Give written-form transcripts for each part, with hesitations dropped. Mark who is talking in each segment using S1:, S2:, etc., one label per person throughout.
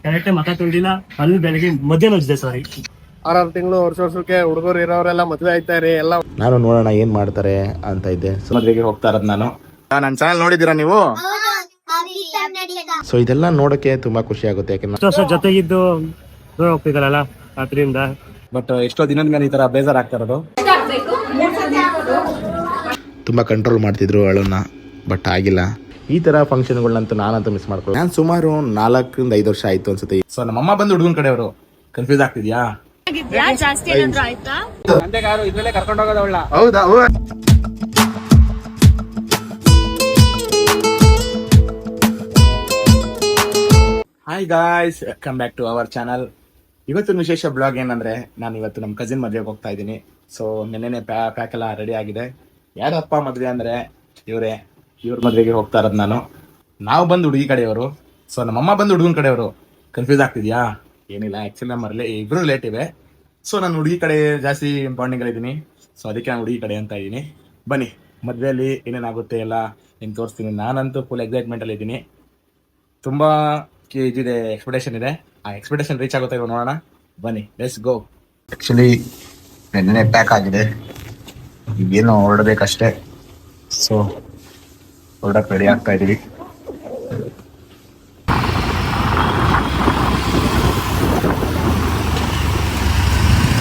S1: Correct ಮಕ ತುಳಿದಿಲ್ಲ, ಅಲ್ಲಿ ಬೆಳಗ್ಗೆ ಮಧ್ಯಾಹ್ನ వచ్చిದೆ ಸಾರಿ.
S2: 6 ತಿಂಗಳು ವರ್ಷಕ್ಕೆ ಹುಡುಗರು ಇರೋರೆಲ್ಲ ಮದುವೆ ಆಯ್ತಾರೆ ಎಲ್ಲ.
S3: ನಾನು ನೋಡೋಣ ಏನ್ ಮಾಡ್ತಾರೆ ಅಂತ ಇದ್ದೆ. ಮದುವೆಗೆ ಹೋಗ್ತಾ ಇರೋದು ನಾನು. ನನ್ನ ಚಾನಲ್ ನೋಡಿದ್ದೀರಾ ನೀವು? ಸೊ ಇದೆಲ್ಲ ನೋಡಕ್ಕೆ ತುಂಬಾ ಖುಷಿ ಆಗುತ್ತೆ, ಯಾಕಂದ್ರೆ
S1: ವರ್ಷ ಜೊತೆಗಿದ್ದು ದೂರ ಹೋಗ್ತಿದಾರಲ್ಲ ಅದರಿಂದ.
S3: ಬಟ್ ಎಷ್ಟೋ ದಿನದ ಮೇಲೆ ಈ ತರ ಬೇಜಾರಾಗ್ತಾ ಇರೋದು. ತುಂಬಾ ಕಂಟ್ರೋಲ್ ಮಾಡ್ತಿದ್ರು ಅವಳನ್ನ, ಬಟ್ ಆಗಿಲ್ಲ. ಈ ತರ ಫಂಕ್ಷನ್ಗಳನ್ನಂತೂ ನಾನಂತೂ ಮಿಸ್ ಮಾಡ್ಕೊಳ್ಳಿ. ನಾನು ಸುಮಾರು 4 ರಿಂದ 5 ವರ್ಷ ಆಯ್ತು ಅನ್ಸುತ್ತೆ. ಸೊ ನಮ್ಮಮ್ಮ ಬಂದು ಹುಡುಗನ ಕಡೆಯವರು. ಕನ್ಫ್ಯೂಸ್ ಆಗ್ತಿದ್ಯಾ?
S4: ಜಾಸ್ತಿ ಏನಾದ್ರು ಆಯ್ತಾ?
S2: ಇದ್ರಲ್ಲೇ ಕರ್ಕೊಂಡು ಹೋಗೋದು ಅವಳ.
S3: ಹೌದಾ? Hi guys, welcome back to our channel. ಇವತ್ತಿನ ವಿಶೇಷ ಬ್ಲಾಗ್ ಏನಂದ್ರೆ, ನಾನು ಇವತ್ತು ನಮ್ಮ ಕಸಿನ್ ಮದುವೆಗೆ ಹೋಗ್ತಾ ಇದ್ದೀನಿ. ಸೊ ನೆನ್ನೆನೆ ಪ್ಯಾಕ್ ಎಲ್ಲ ರೆಡಿ ಆಗಿದೆ. ಯಾರಪ್ಪ ಮದುವೆ ಅಂದ್ರೆ ಇವ್ರ ಮದುವೆಗೆ ಹೋಗ್ತಾ ಇರೋದು ನಾನು. ನಾವು ಬಂದು ಹುಡುಗಿ ಕಡೆಯವರು, ಸೊ ನಮ್ಮಮ್ಮ ಬಂದು ಹುಡುಗನ ಕಡೆಯವರು. ಕನ್ಫ್ಯೂಸ್ ಆಗ್ತಿದ್ಯಾ? ಏನಿಲ್ಲ, ಆಕ್ಚುಲಿ ನಮ್ಮಲ್ಲಿ ಇಬ್ರು ರಿಲೇಟಿವ್. ಸೊ ನಾನು ಹುಡುಗಿ ಕಡೆ ಜಾಸ್ತಿ ಬಾಂಡಿಂಗ್ ಸೊ ಅದಕ್ಕೆ ನಾನು ಹುಡುಗಿ ಕಡೆ ಅಂತ ಇದ್ದೀನಿ. ಬನ್ನಿ, ಮದುವೆಯಲ್ಲಿ ಏನೇನಾಗುತ್ತೆ ಎಲ್ಲ ನಿಮ್ಗೆ ತೋರಿಸ್ತೀನಿ. ನಾನಂತೂ ಫುಲ್ ಎಕ್ಸೈಟ್ಮೆಂಟ್ ಅಲ್ಲಿ ಇದ್ದೀನಿ. ತುಂಬಾ ಇದಿದೆ, ಎಕ್ಸ್ಪೆಕ್ಟೇಷನ್ ಇದೆ. ಆ ಎಕ್ಸ್ಪೆಕ್ಟೇಷನ್ ರೀಚ್ ಆಗುತ್ತೆ ಇವಾಗ ನೋಡೋಣ. ಬನ್ನಿ, ಲೆಟ್ಸ್ ಗೋ. ಆಕ್ಚುಲಿ ನೆನ್ನೆ ಪ್ಯಾಕ್ ಆಗಿದೆ, ಈಗೇನು ಹೊರಡಬೇಕಷ್ಟೇ. ಸೊ ಹೊರಡಕ್ಕೆ ರೆಡಿ ಆಗ್ತಾ ಇದೀವಿ.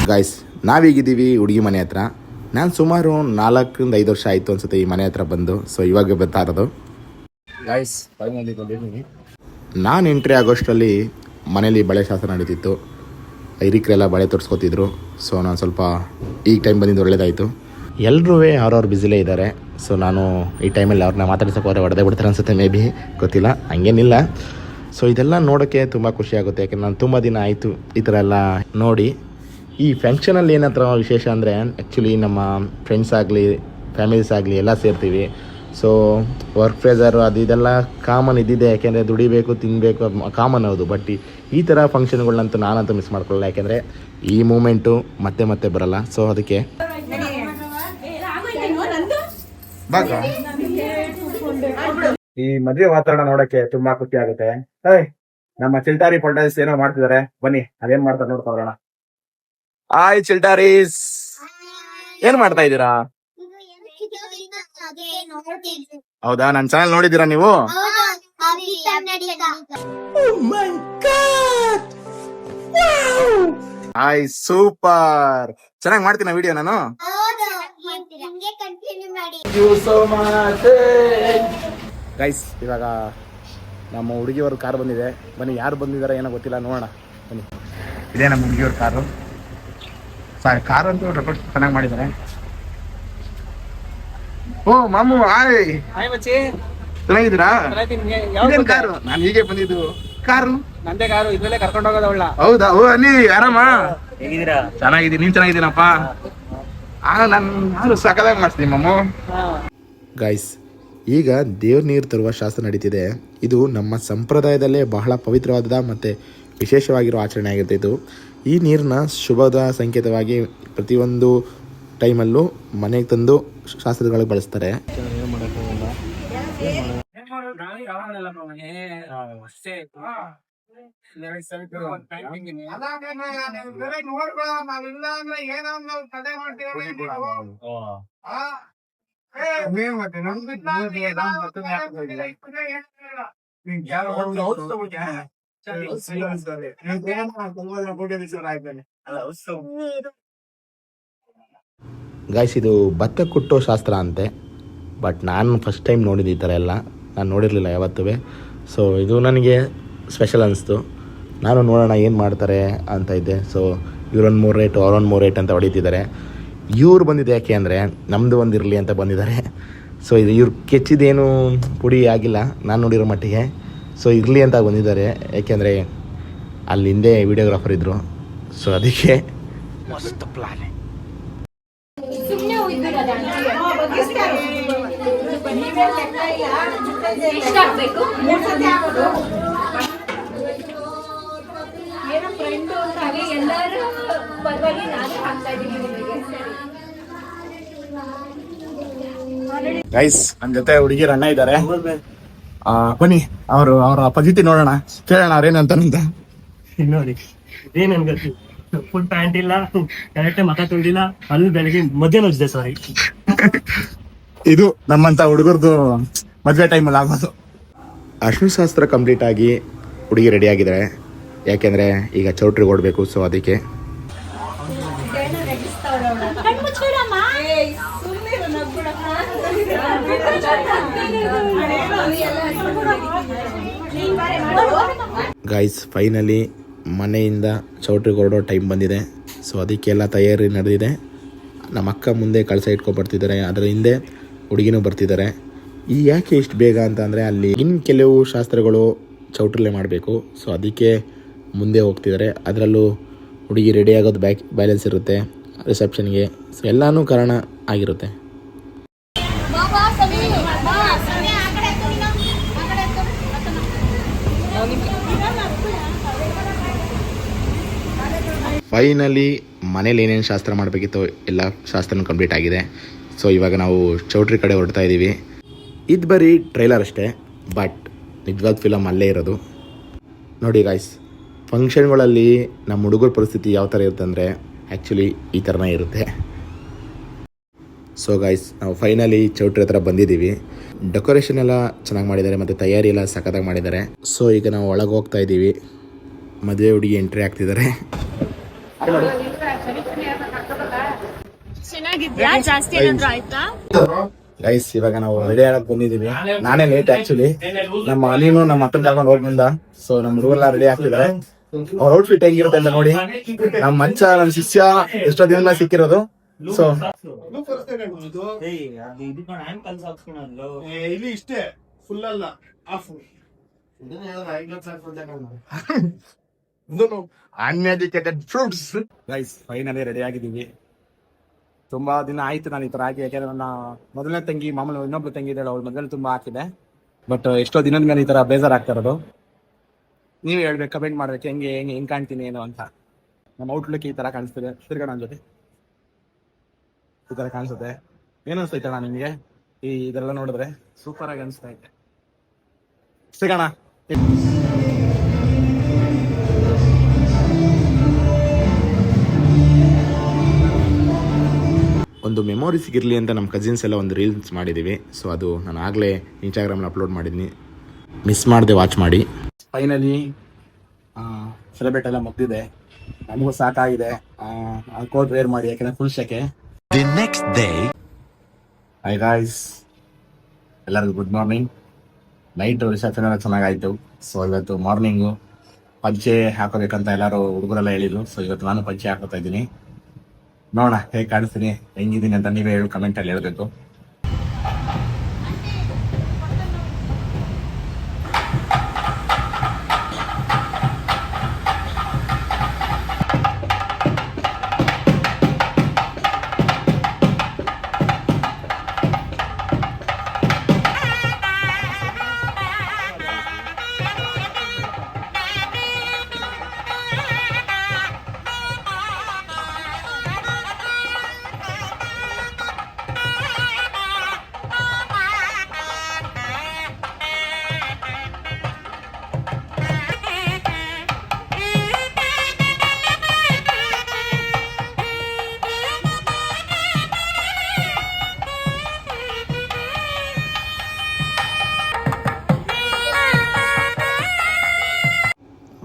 S3: ಗಾಯ್ಸ್, ನಾವೀಗಿದ್ದೀವಿ ಹುಡುಗಿ ಮನೆ ಹತ್ರ. ನಾನು ಸುಮಾರು 4 ರಿಂದ 5 ವರ್ಷ ಆಯಿತು ಅನ್ಸುತ್ತೆ ಈ ಮನೆ ಹತ್ರ ಬಂದು. ಸೊ ಇವಾಗ ಬರ್ತಾ ಇರೋದು ಗಾಯ್ಸ್. ನಾನು ಎಂಟ್ರಿ ಆಗೋಷ್ಟರಲ್ಲಿ ಮನೇಲಿ ಬಳೆ ಶಾಸ್ತ್ರ ನಡೀತಿತ್ತು. ಹಿರಿಕರೆಲ್ಲ ಬಳೆ ತೋರಿಸ್ಕೊತಿದ್ರು. ಸೊ ನಾನು ಸ್ವಲ್ಪ ಈಗ ಟೈಮ್ ಬಂದಿದ್ದು ಒಳ್ಳೇದಾಯಿತು. ಎಲ್ಲರೂ ಅವ್ರವ್ರು ಬ್ಯುಸಿಲೇ ಇದ್ದಾರೆ. ಸೊ ನಾನು ಈ ಟೈಮಲ್ಲಿ ಅವ್ರನ್ನ ಮಾತಾಡ್ಸೋಕೆ ಹೋದರೆ ಹೊಡೆದೇ ಬಿಡ್ತಾರೆ ಅನ್ಸುತ್ತೆ, ಮೇ ಬಿ, ಗೊತ್ತಿಲ್ಲ, ಹಂಗೇನಿಲ್ಲ. ಸೊ ಇದೆಲ್ಲ ನೋಡೋಕ್ಕೆ ತುಂಬ ಖುಷಿ ಆಗುತ್ತೆ, ಯಾಕೆಂದ್ರೆ ನಾನು ತುಂಬ ದಿನ ಆಯಿತು ಈ ಥರ ಎಲ್ಲ ನೋಡಿ. ಈ ಫಂಕ್ಷನಲ್ಲಿ ಏನಂತ ವಿಶೇಷ ಅಂದರೆ, ಆ್ಯಕ್ಚುಲಿ ನಮ್ಮ ಫ್ರೆಂಡ್ಸ್ ಆಗಲಿ ಫ್ಯಾಮಿಲೀಸ್ ಆಗಲಿ ಎಲ್ಲ ಸೇರ್ತೀವಿ. ಸೊ ವರ್ಕ್ ಪ್ರೆಸರು ಅದು ಇದೆಲ್ಲ ಕಾಮನ್ ಇದ್ದಿದೆ, ಯಾಕೆಂದರೆ ದುಡಿಬೇಕು ತಿನ್ನಬೇಕು ಕಾಮನ್ ಹೌದು. ಬಟ್ ಈ ಥರ ಫಂಕ್ಷನ್ಗಳನ್ನಂತೂ ನಾನಂತೂ ಮಿಸ್ ಮಾಡ್ಕೊಳ್ಳಲ್ಲ, ಯಾಕೆಂದರೆ ಈ ಮೂಮೆಂಟು ಮತ್ತೆ ಮತ್ತೆ ಬರಲ್ಲ. ಸೊ ಅದಕ್ಕೆ ಈ ಮದುವೆ ವಾತಾವರಣ ನೋಡಕ್ಕೆ ತುಂಬಾ ಖುಷಿ ಆಗುತ್ತೆ. ನಮ್ಮ ಚಿಲ್ಟಾರಿ ಪೊಲ್ಟಾರಿಸ್ ಏನೋ ಮಾಡ್ತಿದ್ದಾರೆ, ಬನ್ನಿ ಅದೇನ್ ಮಾಡ್ತಾರೆ ನೋಡ್ತಾ ಬರೋಣ. ಹಾಯ್ ಚಿಲ್ಟಾರೀಸ್, ಏನ್ ಮಾಡ್ತಾ ಇದ್ದೀರಾ? ಹೌದಾ, ನನ್ನ ಚಾನಲ್ ನೋಡಿದ್ದೀರಾ ನೀವು? ಹಾಯ್, ಸೂಪರ್, ಚೆನ್ನಾಗಿ ಮಾಡ್ತೀನ ವಿಡಿಯೋ ನಾನು. ಗೈಸ್, ಇವಾಗ ನಮ್ಮ ಹುಡುಗಿಯವ್ರ ಕಾರ್ ಬಂದಿದೆ. ಬನ್ನಿ, ಯಾರು ಬಂದಿದ್ದಾರೆ ಏನೋ ಗೊತ್ತಿಲ್ಲ, ನೋಡೋಣ ಬನ್ನಿ. ಇದೇ ನಮ್ಮ ಹುಡುಗಿಯವ್ರ ಕಾರು. ಕಾರ್ ಅಂತೂ ಚೆನ್ನಾಗಿ ಮಾಡಿದ್ದಾರೆ. ಓ ಮಾಮು, ಹಾಯ್. ಚೆನ್ನಾಗಿದ್ದೀರಾ? ಕಾರು ನಾನು ಹೀಗೆ ಬಂದಿದ್ದು. ಕಾರು
S2: ನಂದೇ ಕಾರು, ಇದ್ರಲ್ಲೇ ಕರ್ಕೊಂಡು ಹೋಗೋದು ಅವಳ.
S3: ಹೌದಾ? ಓ ಅಲ್ಲಿ ಆರಾಮ?
S1: ಹೇಗಿದ್ದೀರಾ?
S3: ಚೆನ್ನಾಗಿದ್ದೀನಿ, ನೀನ್ ಚೆನ್ನಾಗಿದ್ದೀನಪ್ಪ. ನಾನು ಸಕದಾಗ ಮಾಡ್ತೀನಿ ಮಾಮು. ಗೈಸ್, ಈಗ ದೇವ್ರ ನೀರು ತರುವ ಶಾಸ್ತ್ರ ನಡೀತಿದೆ. ಇದು ನಮ್ಮ ಸಂಪ್ರದಾಯದಲ್ಲೇ ಬಹಳ ಪವಿತ್ರವಾದ ಮತ್ತು ವಿಶೇಷವಾಗಿರೋ ಆಚರಣೆ ಆಗಿರ್ತಿತ್ತು. ಈ ನೀರನ್ನ ಶುಭದ ಸಂಕೇತವಾಗಿ ಪ್ರತಿಯೊಂದು ಟೈಮಲ್ಲೂ ಮನೆಗೆ ತಂದು ಶಾಸ್ತ್ರಗಳಿಗೆ ಬಳಸ್ತಾರೆ. ಗಾಯ್ಸ್, ಇದು ಭತ್ತ ಕುಟ್ಟೋ ಶಾಸ್ತ್ರ ಅಂತೆ. ಬಟ್ ನಾನು ಫಸ್ಟ್ ಟೈಮ್ ನೋಡಿದ್ದು ಈ ಥರ ಎಲ್ಲ, ನಾನು ನೋಡಿರಲಿಲ್ಲ ಯಾವತ್ತೂ. ಸೊ ಇದು ನನಗೆ ಸ್ಪೆಷಲ್ ಅನಿಸ್ತು. ನಾನು ನೋಡೋಣ ಏನು ಮಾಡ್ತಾರೆ ಅಂತ ಇದ್ದೆ. ಸೊ ಇವರೊಂದು 3 ರೇಟು ಅವರೊಂದು 3 ರೇಟ್ ಅಂತ ಹೊಡಿತಿದ್ದಾರೆ. ಇವ್ರು ಬಂದಿದೆ ಯಾಕೆ ಅಂದರೆ, ನಮ್ಮದು ಒಂದು ಇರಲಿ ಅಂತ ಬಂದಿದ್ದಾರೆ. ಸೊ ಇದು ಇವ್ರು ಕೆಚ್ಚಿದೇನು ಪುಡಿ ಆಗಿಲ್ಲ ನಾನು ನೋಡಿರೋ ಮಟ್ಟಿಗೆ. ಸೊ ಇರಲಿ ಅಂತ ಬಂದಿದ್ದಾರೆ, ಯಾಕೆಂದರೆ ಅಲ್ಲಿ ಹಿಂದೆ ವಿಡಿಯೋಗ್ರಾಫರ್ ಇದ್ದರು. ಸೊ ಅದಕ್ಕೆ ಮಸ್ತ್ ಪ್ಲಾನ್. ಗೈಸ್, ನನ್ನ ಜೊತೆ ಹುಡುಗಿರ ಅಣ್ಣ ಇದ್ದಾರೆ. ಬನ್ನಿ ಅವರ ಪದ್ಧತಿ ನೋಡೋಣ, ಕೇಳೋಣ ಅವ್ರೇನಂತ ನಿಂತ.
S1: ನೋಡಿ ಇದೇ ನನ್ ಗತಿ. ಫುಲ್ ಪ್ಯಾಂಟ್ ಇಲ್ಲ, ಕರೆಕ್ಟ್ ಮಕ ತೊಳ್ದಿಲ್ಲ, ಅಲ್ಲಿ ಬೆಳಗ್ಗೆ ಮಧ್ಯಾಹ್ನ ಉಜ್ದೆ ಸಾರಿ.
S3: ಇದು ನಮ್ಮಂತ ಹುಡುಗರದು ಮದುವೆ ಟೈಮಲ್ಲಿ ಆಗೋದು. ಅರ್ಶಿನ ಶಾಸ್ತ್ರ ಕಂಪ್ಲೀಟ್ ಆಗಿ ಹುಡುಗಿ ರೆಡಿ ಆಗಿದ್ದಾರೆ, ಯಾಕೆಂದರೆ ಈಗ ಚೌಟ್ರಿಗೆ ಓಡಬೇಕು. ಸೊ ಅದಕ್ಕೆ ಗೈಸ್ ಫೈನಲಿ ಮನೆಯಿಂದ ಚೌಟ್ರಿಗೆ ಹೊರಡೋ ಟೈಮ್ ಬಂದಿದೆ. ಸೊ ಅದಕ್ಕೆಲ್ಲ ತಯಾರಿ ನಡೆದಿದೆ. ನಮ್ಮ ಅಕ್ಕ ಮುಂದೆ ಕಳಸ ಇಟ್ಕೊಬರ್ತಿದ್ದಾರೆ, ಅದರ ಹಿಂದೆ ಹುಡುಗಿನೂ ಬರ್ತಿದ್ದಾರೆ. ಈ ಯಾಕೆ ಇಷ್ಟು ಬೇಗ ಅಂತ ಅಂದರೆ ಅಲ್ಲಿ ಇನ್ನು ಕೆಲವು ಶಾಸ್ತ್ರಗಳು ಚೌಟ್ರಲ್ಲೇ ಮಾಡಬೇಕು. ಸೊ ಅದಕ್ಕೆ ಮುಂದೆ ಹೋಗ್ತಿದ್ದಾರೆ. ಅದರಲ್ಲೂ ಹುಡುಗಿ ರೆಡಿ ಆಗೋದು ಬ್ಯಾಲೆನ್ಸ್ ಇರುತ್ತೆ ರಿಸೆಪ್ಷನ್ಗೆ. ಸೊ ಎಲ್ಲನೂ ಕಾರಣ ಆಗಿರುತ್ತೆ. ಫೈನಲಿ ಮನೇಲಿ ಏನೇನು ಶಾಸ್ತ್ರ ಮಾಡಬೇಕಿತ್ತು ಎಲ್ಲ ಶಾಸ್ತ್ರನೂ ಕಂಪ್ಲೀಟ್ ಆಗಿದೆ. ಸೊ ಇವಾಗ ನಾವು ಚೌಟ್ರಿ ಕಡೆ ಹೊರಡ್ತಾ ಇದ್ದೀವಿ. ಇದು ಬರೀ ಟ್ರೈಲರ್ ಅಷ್ಟೇ, ಬಟ್ ನಿಜವಾದ ಫಿಲಮ್ ಅಲ್ಲೇ ಇರೋದು. ನೋಡಿ ಗಾಯ್ಸ್, ಫಂಕ್ಷನ್ಗಳಲ್ಲಿ ನಮ್ಮ ಹುಡುಗರ ಪರಿಸ್ಥಿತಿ ಯಾವ ಥರ ಇರುತ್ತೆ ಅಂದರೆ ಆ್ಯಕ್ಚುಲಿ ಈ ಥರನೇ ಇರುತ್ತೆ. ಸೊ ಗಾಯ್ಸ್, ನಾವು ಫೈನಲಿ ಚೌಟ್ರಿ ಹತ್ರ ಬಂದಿದ್ದೀವಿ. ಡೆಕೋರೇಷನ್ ಎಲ್ಲ ಚೆನ್ನಾಗಿ ಮಾಡಿದ್ದಾರೆ ಮತ್ತು ತಯಾರಿ ಎಲ್ಲ ಸಖತ್ತಾಗಿ ಮಾಡಿದ್ದಾರೆ. ಸೊ ಈಗ ನಾವು ಒಳಗೆ ಹೋಗ್ತಾ ಇದ್ದೀವಿ. ಮದುವೆ ಹುಡುಗಿ ಎಂಟ್ರಿ ಆಗ್ತಿದ್ದಾರೆ.
S4: ಚೆನ್ನಾಗಿದ್ಯಾ? ಜಾಸ್ತಿ ಏನಾದ್ರು ಆಯ್ತಾ?
S3: ಗೈಸ್ ಇವಾಗ ನಾವು ರೆಡಿ ಆಗಕ್ಕೆ ಬಂದಿದ್ದೀವಿ. ನಾನೇ ಲೇಟ್ ಆ್ಯಕ್ಚುಲಿ. ನಮ್ಮ ಅನಿನು ನಮ್ಮ ಅಪ್ಪನ ಜಾಗ ಹೋಗಿ ಬಂದ. ಸೊ ನಮ್ಮ ಹುಡುಗರೆಲ್ಲ ರೆಡಿ ಆಗ್ತಿದ್ದಾರೆ. ಅವ್ರ ಔಟ್ಫಿಟ್ ಹೆಂಗಿರುತ್ತೆ ಅಂತ ನೋಡಿ. ನಮ್ಮ ಮಂಚ ನಮ್ಮ ಶಿಷ್ಯ ಎಷ್ಟೋ ದಿನ ಸಿಕ್ಕಿರೋದು. ಸೊ
S2: ಇಲ್ಲಿ ಇಷ್ಟೇ ಫುಲ್ ಅಲ್ಲ, half.
S3: Uneducated fruits. Guys finally ready ಆಗಿದ್ದೀವಿ. ತುಂಬಾ ದಿನ ಆಯ್ತು ನಾನು ಈ ತರ ಆಗಿ, ಯಾಕೆಂದ್ರೆ ನನ್ನ ಮೊದಲನೇ ತಂಗಿ ಮಾಮೂಲು ಇನ್ನೊಬ್ಳು ತಂಗಿ ಇದ್ದಾಳೆ, ಅವಳು ಮೊದಲು ತುಂಬಾ ಹಾಕಿದೆ. ಬಟ್ ಎಷ್ಟೋ ದಿನದ ಮೇಲೆ ಈ ತರ ಬೇಜಾರಾಗ್ತಾ ಇರೋದು. ನೀವ್ ಹೇಳ್ಬೇಕು, ಕಮೆಂಟ್ ಮಾಡ್ಬೇಕು ಹೆಂಗ್ ಕಾಣ್ತೀನಿ ಏನು ಅಂತ. ನಮ್ಮ ಔಟ್ಲುಕ್ ಈ ತರ ಕಾಣಿಸ್ತಿದೆ. ತಿರ್ಗಣ ಜೊತೆ ಈ ತರ ಕಾಣಿಸುತ್ತೆ. ಏನ್ ಅನ್ಸ್ತೈತಣ್ಣ ನಿಮ್ಗೆ ಇದೆಲ್ಲ ನೋಡಿದ್ರೆ? ಸೂಪರ್ ಆಗಿ ಅನಿಸ್ತಾ ಇದೆ. ಸಿಗೋಣ. ಒಂದು ಮೆಮೊರಿ ಸಿಗಿರಲಿ ಅಂತ ನಮ್ಮ ಕಸಿನ್ಸ್ ಎಲ್ಲ ಒಂದು ರೀಲ್ಸ್ ಮಾಡಿದ್ದೀವಿ. ಸೊ ಅದು ನಾನು ಆಗಲೇ ಇನ್ಸ್ಟಾಗ್ರಾಮಲ್ಲಿ ಅಪ್ಲೋಡ್ ಮಾಡಿದ್ದೀನಿ, ಮಿಸ್ ಮಾಡದೆ ವಾಚ್ ಮಾಡಿ. ಫೈನಲಿ ಸೆಲೆಬ್ರೇಟ್ ಎಲ್ಲ ಮುಗ್ದಿದೆ. ನಮಗೂ ಸಾಕಾಗಿದೆ. ಕೋಟ್ ವೇರ್ ಮಾಡಿ, ಯಾಕೆಂದರೆ ಫುಲ್ ಶೆಕೆ. ಹಾಯ್ ಗಾಯ್ಸ್, ಎಲ್ಲರಿಗೂ ಗುಡ್ ಮಾರ್ನಿಂಗ್. ನೈಟು ರಿಸೆಪ್ಷನ್ ಎಲ್ಲ ಚೆನ್ನಾಗಾಯಿತು. ಸೊ ಇವತ್ತು ಮಾರ್ನಿಂಗು ಪಂಚೆ ಹಾಕೋಬೇಕಂತ ಎಲ್ಲರೂ ಹುಡುಗರೆಲ್ಲ ಹೇಳಿದ್ರು. ಸೊ ಇವತ್ತು ನಾನು ಪಂಚೆ ಹಾಕೋತಾ ಇದ್ದೀನಿ. ನೋಡೋಣ ಹೇಗೆ ಕಾಣಿಸ್ತೀನಿ, ಹೆಂಗಿದ್ದೀನಿ ಅಂತ ನೀವೇ ಹೇಳಿ ಕಮೆಂಟಲ್ಲಿ ಹೇಳಬೇಕು.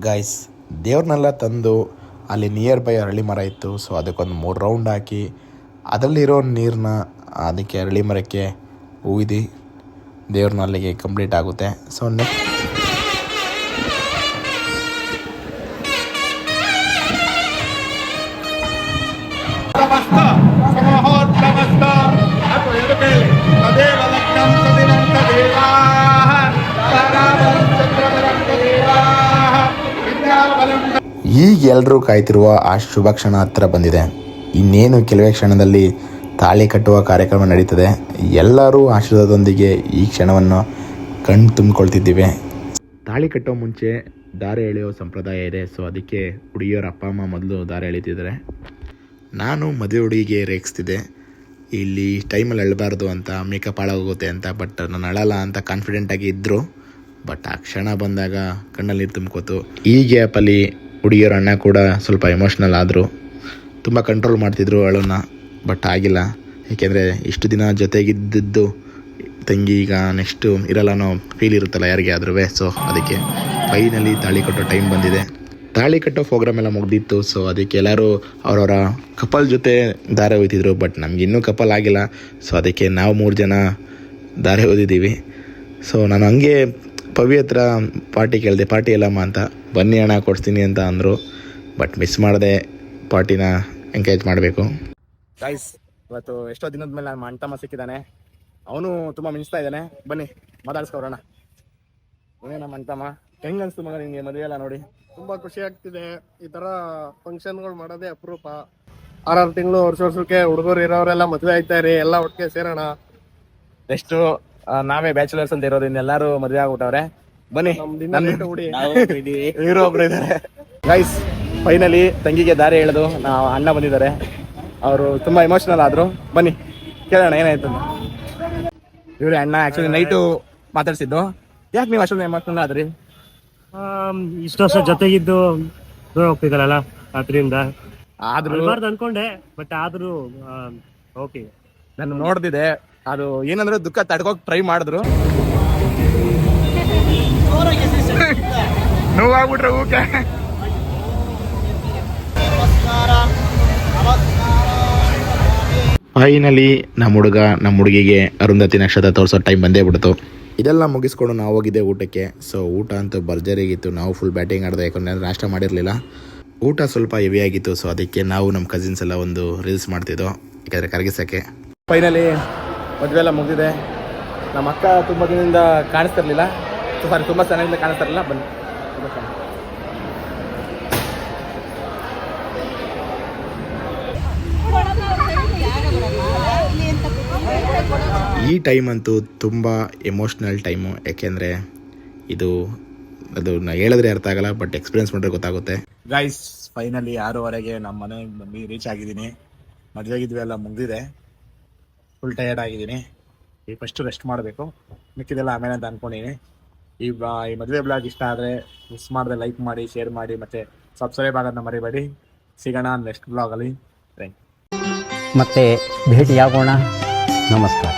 S3: ಗೈಸ್, ದೇವ್ರನ್ನೆಲ್ಲ ತಂದು ಅಲ್ಲಿ ನಿಯರ್ ಬೈ ಅರಳಿ ಮರ ಇತ್ತು. ಸೊ ಅದಕ್ಕೊಂದು 3 ರೌಂಡ್ ಹಾಕಿ ಅದರಲ್ಲಿರೋ ನೀರನ್ನ ಅದಕ್ಕೆ ಅರಳಿ ಮರಕ್ಕೆ ಹೂಯ್ದು ದೇವ್ರನ್ನ ಅಲ್ಲಿಗೆ ಕಂಪ್ಲೀಟ್ ಆಗುತ್ತೆ. ಸೊ ಈಗ ಎಲ್ಲರೂ ಕಾಯ್ತಿರುವ ಆ ಶುಭ ಕ್ಷಣ ಹತ್ರ ಬಂದಿದೆ. ಇನ್ನೇನು ಕೆಲವೇ ಕ್ಷಣದಲ್ಲಿ ತಾಳಿ ಕಟ್ಟುವ ಕಾರ್ಯಕ್ರಮ ನಡೀತದೆ. ಎಲ್ಲರೂ ಆಶೀರ್ವಾದದೊಂದಿಗೆ ಈ ಕ್ಷಣವನ್ನು ಕಣ್ಣು ತುಂಬಿಕೊಳ್ತಿದ್ದೀವಿ. ತಾಳಿ ಕಟ್ಟೋ ಮುಂಚೆ ದಾರೆ ಎಳೆಯೋ ಸಂಪ್ರದಾಯ ಇದೆ. ಸೊ ಅದಕ್ಕೆ ಹುಡುಗಿಯರ ಅಪ್ಪ ಅಮ್ಮ ಮೊದಲು ದಾರೆ ಎಳಿತಿದ್ದಾರೆ. ನಾನು ಮದುವೆ ಹುಡುಗಿಗೆ ರೇಗಿಸ್ತಿದ್ದೆ, ಇಲ್ಲಿ ಟೈಮಲ್ಲಿ ಎಳಬಾರ್ದು ಅಂತ, ಮೇಕಪ್ ಹಾಳಾಗೋಗುತ್ತೆ ಅಂತ. ಬಟ್ ನಾನು ಅಳಲ್ಲ ಅಂತ ಕಾನ್ಫಿಡೆಂಟಾಗಿ ಇದ್ದರು. ಬಟ್ ಆ ಕ್ಷಣ ಬಂದಾಗ ಕಣ್ಣಲ್ಲಿ ನೀರು ತುಂಬ್ಕೋತು. ಈ ಗ್ಯಾಪಲ್ಲಿ ಹುಡುಗಿಯರ ಅಣ್ಣ ಕೂಡ ಸ್ವಲ್ಪ ಎಮೋಷ್ನಲ್ ಆದರು. ತುಂಬ ಕಂಟ್ರೋಲ್ ಮಾಡ್ತಿದ್ರು ಅಳನ್ನ, ಬಟ್ ಆಗಿಲ್ಲ. ಏಕೆಂದರೆ ಇಷ್ಟು ದಿನ ಜೊತೆಗಿದ್ದದ್ದು ತಂಗಿ ಈಗ ನೆಕ್ಸ್ಟು ಇರಲ್ಲ ಅನ್ನೋ ಫೀಲ್ ಇರುತ್ತಲ್ಲ ಯಾರಿಗೆ ಆದ್ರೂ. ಸೊ ಅದಕ್ಕೆ ಫೈನಲಿ ತಾಳಿ ಕಟ್ಟೋ ಟೈಮ್ ಬಂದಿದೆ. ತಾಳಿ ಕಟ್ಟೋ ಪ್ರೋಗ್ರಾಮ್ ಎಲ್ಲ ಮುಗ್ದಿತ್ತು. ಸೊ ಅದಕ್ಕೆ ಎಲ್ಲರೂ ಅವರವರ ಕಪಲ್ ಜೊತೆ ದಾರೆ ಹೋಯ್ತಿದ್ರು. ಬಟ್ ನಮ್ಗೆ ಇನ್ನೂ ಕಪಲ್ ಆಗಿಲ್ಲ. ಸೊ ಅದಕ್ಕೆ ನಾವು 3 ಜನ ದಾರೆ ಓದಿದ್ದೀವಿ. ಸೊ ನಾನು ಹಂಗೆ ಪವಿ ಹತ್ರ ಪಾರ್ಟಿ ಕೇಳಿದೆ, ಪಾರ್ಟಿ ಎಲ್ಲಮ್ಮ ಅಂತ. ಬನ್ನಿ ಹಣ ಕೊಡಿಸ್ತೀನಿ ಅಂತ ಅಂದರು. ಬಟ್ ಮಿಸ್ ಮಾಡಿದೆ, ಪಾರ್ಟಿನ ಎಂಕರೇಜ್ ಮಾಡಬೇಕು. ಗೈಸ್, ಇವತ್ತು ಎಷ್ಟೋ ದಿನದ ಮೇಲೆ ನಾನು ಅಣ್ತಮ್ಮ ಸಿಕ್ಕಿದ್ದಾನೆ. ಅವನು ತುಂಬ ಮಿಂಚ್ತಾ ಇದ್ದಾನೆ. ಬನ್ನಿ ಮಾತಾಡ್ಸ್ಕೊರೋಣ. ನಮ್ಮ ಅಣ್ತಮ್ಮ ಹೆಂಗೆ ಅನಿಸ್ತು ಮಗ ನಿಮಗೆ ಮದುವೆ ಎಲ್ಲ ನೋಡಿ?
S2: ತುಂಬಾ ಖುಷಿ ಆಗ್ತಿದೆ. ಈ ತರ ಫಂಕ್ಷನ್ಗಳು ಮಾಡೋದೇ ಅಪರೂಪ. 6 ತಿಂಗಳು ವರ್ಷಕ್ಕೆ ಹುಡುಗರು ಇರೋರೆಲ್ಲ ಮದುವೆ ಆಯ್ತಾರೆ, ಎಲ್ಲ ಒಟ್ಟಿಗೆ ಸೇರೋಣ.
S3: ನೆಕ್ಸ್ಟು ನಾವೇ ಬ್ಯಾಚುಲರ್ಸ್ ಅಂತ ಇರೋದ್ರಿಂದ ಎಲ್ಲರೂ ಮದುವೆ ಆಗ್ಬಿಟ್ಟವ್ರೆ. ಬನ್ನಿ, ಇವರು ಒಬ್ರು ಇದ್ದಾರೆ. ಗೈಸ್, ಫೈನಲಿ ತಂಗಿಗೆ ದಾರಿ ಹೇಳೋದು ನಾವು ಅಣ್ಣ ಬಂದಿದ್ದಾರೆ. ಅವರು ತುಂಬ ಎಮೋಷನಲ್ ಆದರು. ಬನ್ನಿ ಕೇಳೋಣ ಏನಾಯ್ತು. ಇವ್ರೆ ಅಣ್ಣ ಆ್ಯಕ್ಚುಲಿ ನೈಟು ಮಾತಾಡ್ಸಿದ್ದು. ಯಾಕೆ ನೀವು ಅಷ್ಟೊಂದು ಎಮೋಷನಲ್ ಆದ್ರಿ?
S1: ಇಷ್ಟು ವರ್ಷ ಜೊತೆಗಿದ್ದು ದೂರ ಹೋಗ್ತಿದಾರಲ್ಲ, ಅದರಿಂದ
S3: ಆದ್ರೂ
S1: ಅನ್ಕೊಂಡೆ. ಬಟ್ ಆದ್ರೂ ಓಕೆ,
S3: ನಾನು ನೋಡ್ದಿದೆ. ಅದು ಏನಂದ್ರೆ ದುಃಖ ತಡ್ಕೋಕ್ ಟ್ರೈ ಮಾಡಿದ್ರು. ನೋವಾಗ್ಬಿಟ್ರೆ ಊಕೆ. ಫೈನಲಿ ನಮ್ಮ ಹುಡುಗ ನಮ್ಮ ಹುಡುಗಿಗೆ ಅರುಂಧತಿ ನಕ್ಷತ್ರ ತೋರಿಸೋ ಟೈಮ್ ಬಂದೇ ಬಿಡ್ತು. ಇದೆಲ್ಲ ಮುಗಿಸ್ಕೊಂಡು ನಾವು ಹೋಗಿದ್ದೆ ಊಟಕ್ಕೆ. ಸೊ ಊಟ ಅಂತೂ ಭರ್ಜರಿಗಿತ್ತು. ನಾವು ಫುಲ್ ಬ್ಯಾಟಿಂಗ್ ಆಡಿದೆ, ಯಾಕಂದರೆ ನಾಷ್ಟ ಮಾಡಿರಲಿಲ್ಲ. ಊಟ ಸ್ವಲ್ಪ ಹೆವಿ ಆಗಿತ್ತು. ಸೊ ಅದಕ್ಕೆ ನಾವು ನಮ್ಮ ಕಸಿನ್ಸ್ ಎಲ್ಲ ಒಂದು ರೀಲ್ಸ್ ಮಾಡ್ತಿದ್ದೋ, ಯಾಕಂದರೆ ಕರಗಿಸೋಕ್ಕೆ. ಫೈನಲಿ ಮದುವೆ ಎಲ್ಲ ಮುಗಿದಿದೆ. ನಮ್ಮ ಅಕ್ಕ ತುಂಬ ದಿನದಿಂದ ಕಾಣಿಸ್ತಿರ್ಲಿಲ್ಲ. ಸಾರಿ, ತುಂಬ ಚೆನ್ನಾಗಿಂದ ಕಾಣಿಸ್ತಿರಲಿಲ್ಲ. ಬನ್ನಿ, ಈ ಟೈಮ್ ಅಂತೂ ತುಂಬ ಎಮೋಷ್ನಲ್ ಟೈಮು. ಯಾಕೆಂದರೆ ಅದು ಹೇಳಿದ್ರೆ ಅರ್ಥ ಆಗಲ್ಲ, ಬಟ್ ಎಕ್ಸ್ಪೀರಿಯನ್ಸ್ ಮಾಡಿದ್ರೆ ಗೊತ್ತಾಗುತ್ತೆ. ಗೈಸ್, ಫೈನಲಿ 6:30ಗೆ ನಮ್ಮ ಮನೆಗೆ ಬಂದು ರೀಚ್ ಆಗಿದ್ದೀನಿ. ಮದುವೆಗಿದ್ವಿ ಎಲ್ಲ ಮುಗಿದಿದೆ. ಫುಲ್ ಟಯರ್ಡ್ ಆಗಿದ್ದೀನಿ. ಈಗ ಫಸ್ಟು ರೆಸ್ಟ್ ಮಾಡಬೇಕು, ಮಿಕ್ಕಿದೆಲ್ಲ ಆಮೇಲೆ ಅಂತ ಅಂದ್ಕೊಂಡಿದ್ದೀನಿ. ಈ ಮದುವೆ ಬ್ಲಾಗ್ ಇಷ್ಟ ಆದರೆ ಮಿಸ್ ಮಾಡಿದ್ರೆ ಲೈಕ್ ಮಾಡಿ, ಶೇರ್ ಮಾಡಿ, ಮತ್ತು ಸಬ್ಸ್ಕ್ರೈಬ್ ಆಗೋದನ್ನ ಮರಿಬೇಡಿ. ಸಿಗೋಣ ನೆಕ್ಸ್ಟ್ ಬ್ಲಾಗಲ್ಲಿ.
S5: ಮತ್ತೆ ಭೇಟಿಯಾಗೋಣ. ನಮಸ್ಕಾರ.